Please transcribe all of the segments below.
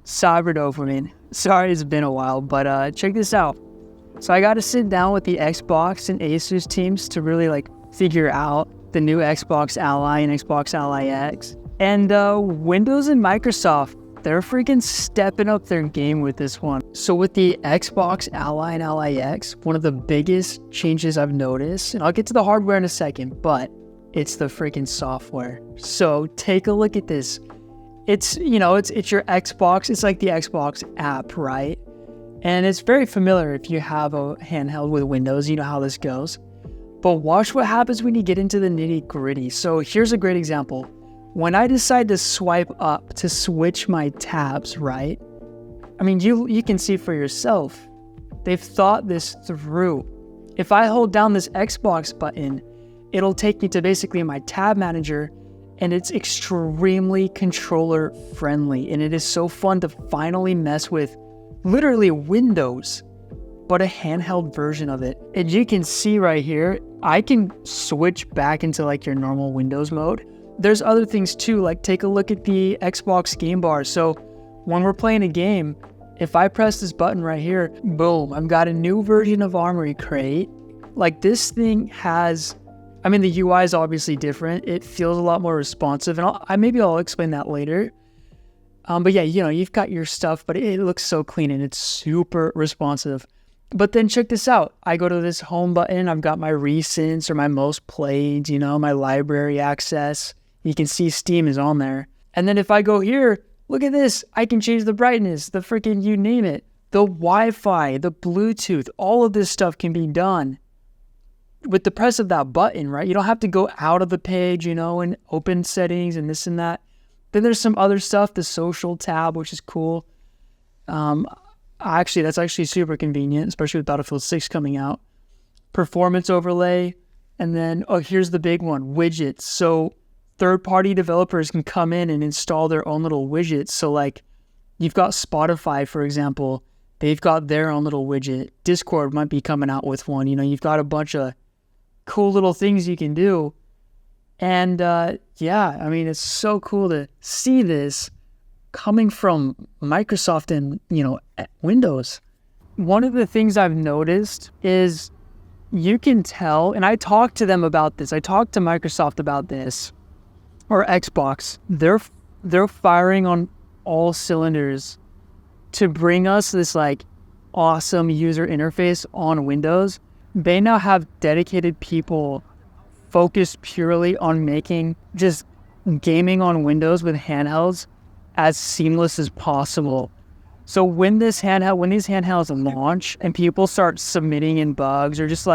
Cyber dopamine. Sorry, it's been a while, but check this out. So I got to sit down with the Xbox and Asus teams to really figure out the new Xbox Ally and Xbox Ally X. And Windows and Microsoft, they're freaking stepping up their game with this one. So with the Xbox Ally and Ally X, one of the biggest changes I've noticed, and I'll get to the hardware in a second, but it's the freaking software. So take a look at this. It's your Xbox. It's like the Xbox app, right? And it's very familiar if you have a handheld with Windows, you know how this goes. But watch what happens when you get into the nitty gritty. So here's a great example. When I decide to swipe up to switch my tabs, right? I mean, you can see for yourself. They've thought this through. If I hold down this Xbox button, it'll take me to basically my tab manager, and it's extremely controller friendly. And it is so fun to finally mess with literally Windows, but a handheld version of it. And you can see right here, I can switch back into your normal Windows mode. There's other things too, take a look at the Xbox game bar. So when we're playing a game, if I press this button right here, boom, I've got a new version of Armory Crate. This thing has, the UI is obviously different. It feels a lot more responsive, and maybe I'll explain that later. But yeah, you've got your stuff, but it looks so clean and it's super responsive. But then check this out. I go to this home button. I've got my recents or my most played, my library access. You can see Steam is on there. And then if I go here, look at this. I can change the brightness, the freaking you name it. The Wi-Fi, the Bluetooth, all of this stuff can be done with the press of that button, right? You don't have to go out of the page, and open settings and this and that. Then there's some other stuff, the social tab, which is cool. That's actually super convenient, especially with Battlefield 6 coming out. Performance overlay. And then, here's the big one, widgets. So third-party developers can come in and install their own little widgets. So you've got Spotify, for example. They've got their own little widget. Discord might be coming out with one. You've got a bunch of cool little things you can do. And it's so cool to see this coming from Microsoft and, Windows. One of the things I've noticed is you can tell, and I talked to them about this. I talked to Microsoft about this, or Xbox. They're firing on all cylinders to bring us this awesome user interface on Windows. They now have dedicated people focused purely on making just gaming on Windows with handhelds as seamless as possible. So when these handhelds launch and people start submitting in bugs or just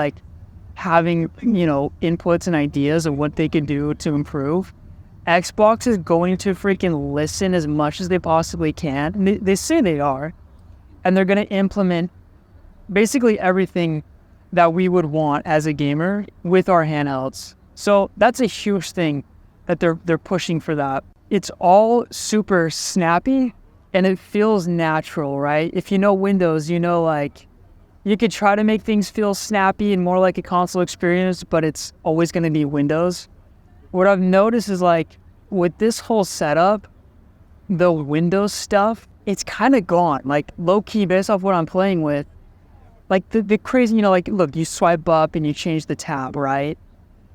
having, inputs and ideas of what they could do to improve, Xbox is going to freaking listen as much as they possibly can. And they say they are. And they're going to implement basically everything that we would want as a gamer with our handhelds. So that's a huge thing that they're pushing for that. It's all super snappy and it feels natural, right? If you know Windows, you could try to make things feel snappy and more like a console experience, but it's always going to be Windows. What I've noticed is with this whole setup, the Windows stuff, it's kind of gone. Low key based off what I'm playing with. The crazy, look, you swipe up and you change the tab, right?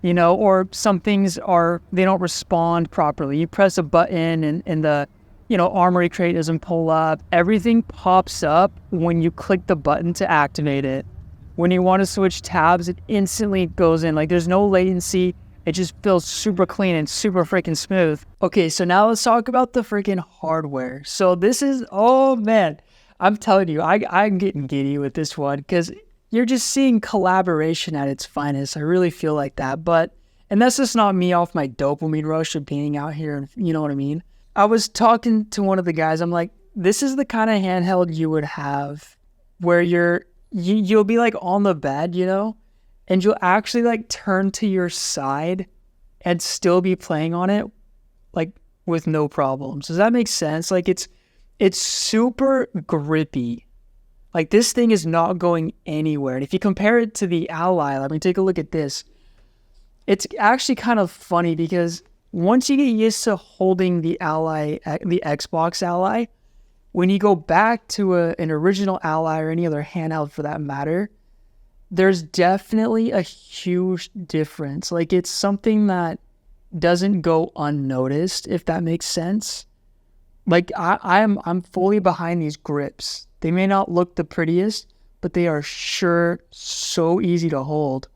Or some things they don't respond properly. You press a button and the, Armory Crate doesn't pull up. Everything pops up when you click the button to activate it. When you want to switch tabs, it instantly goes in. There's no latency. It just feels super clean and super freaking smooth. Okay, so now let's talk about the freaking hardware. So this is, oh man, I'm telling you, I'm getting giddy with this one because you're just seeing collaboration at its finest. I really feel like that. And that's just not me off my dopamine rush of being out here. And you know what I mean? I was talking to one of the guys. I'm like, this is the kind of handheld you would have where you'll be on the bed, and you'll actually turn to your side and still be playing on it with no problems. Does that make sense? It's super grippy. This thing is not going anywhere. And if you compare it to the Ally, let me take a look at this. It's actually kind of funny because once you get used to holding the Ally, the Xbox Ally, When you go back to an original Ally or any other handheld for that matter, there's definitely a huge difference. Like, it's something that doesn't go unnoticed, if that makes sense. Like, I'm fully behind these grips. They may not look the prettiest, but they are sure so easy to hold.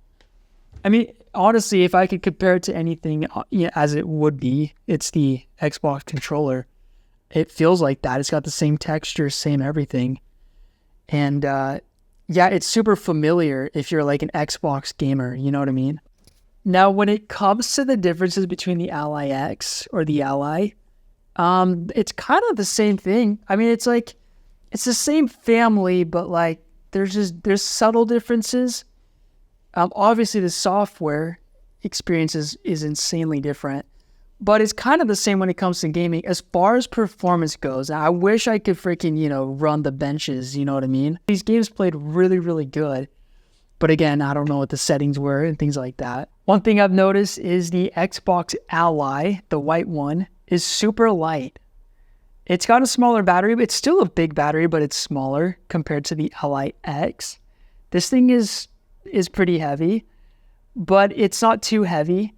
I mean, honestly, if I could compare it to anything, as it would be, it's the Xbox controller. It feels like that. It's got the same texture, same everything. And yeah, it's super familiar if you're like an Xbox gamer, you know what I mean? Now, when it comes to the differences between the Ally X or the Ally, it's kind of the same thing. I mean, it's like, it's the same family, but like, there's subtle differences. Obviously, the software experience is insanely different, but it's kind of the same when it comes to gaming. As far as performance goes, I wish I could freaking, run the benches, you know what I mean? These games played really, really good. But again, I don't know what the settings were and things like that. One thing I've noticed is the Xbox Ally, the white one, is super light. It's got a smaller battery, but it's still a big battery, but it's smaller compared to the Ally X. This thing is pretty heavy, but it's not too heavy.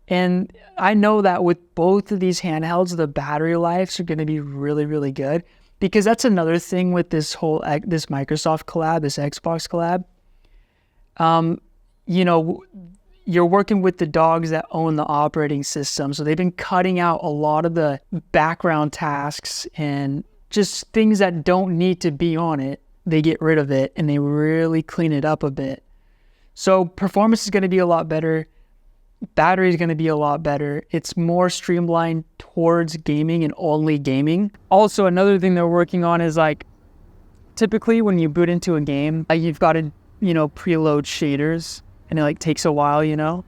And I know that with both of these handhelds, the battery lives are going to be really, really good, because that's another thing with this Microsoft collab, this Xbox collab. You're working with the dogs that own the operating system. So they've been cutting out a lot of the background tasks and just things that don't need to be on it. They get rid of it and they really clean it up a bit. So performance is going to be a lot better. Battery is going to be a lot better. It's more streamlined towards gaming and only gaming. Also, another thing they're working on is like, typically when you boot into a game, you've got to, preload shaders, and it like takes a while,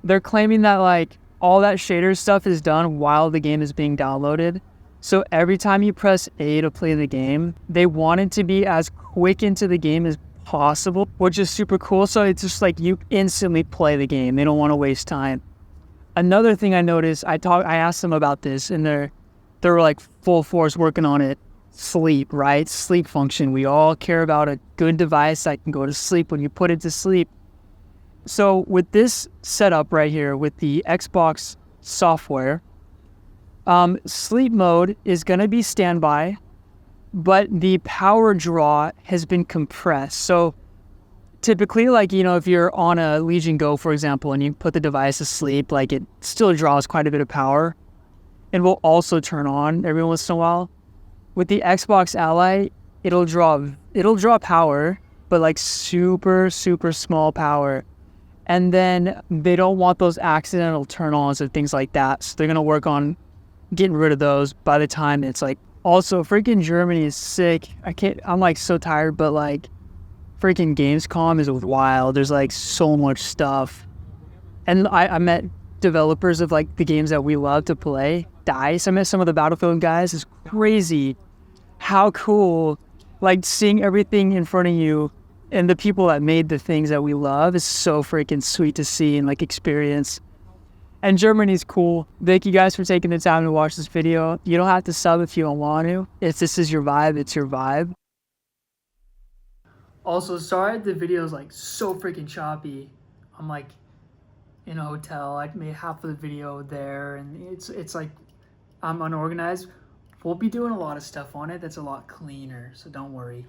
They're claiming that like all that shader stuff is done while the game is being downloaded. So every time you press A to play the game, they want it to be as quick into the game as possible, which is super cool. So it's just like you instantly play the game. They don't want to waste time. Another thing I noticed, I asked them about this, and they're like full force working on it. Sleep, right? Sleep function. We all care about a good device that can go to sleep when you put it to sleep. So with this setup right here, with the Xbox software, sleep mode is going to be standby, but the power draw has been compressed. So typically, like, if you're on a Legion Go, for example, and you put the device to sleep, like, it still draws quite a bit of power and will also turn on every once in a while. With the Xbox Ally, it'll draw power, but like super, super small power. And then they don't want those accidental turn-ons and things like that. So they're going to work on getting rid of those by the time it's like... Also, freaking Germany is sick. I'm like so tired, but like freaking Gamescom is wild. There's like so much stuff. And I met developers of like the games that we love to play. DICE. I met some of the Battlefield guys. It's crazy how cool, like, seeing everything in front of you and the people that made the things that we love is so freaking sweet to see and like experience. And Germany's cool. Thank you guys for taking the time to watch this video. You don't have to sub if you don't want to. If this is your vibe, it's your vibe. Also, sorry the video is like so freaking choppy. I'm like in a hotel. I made half of the video there, and it's like I'm unorganized. We'll be doing a lot of stuff on it that's a lot cleaner, so don't worry.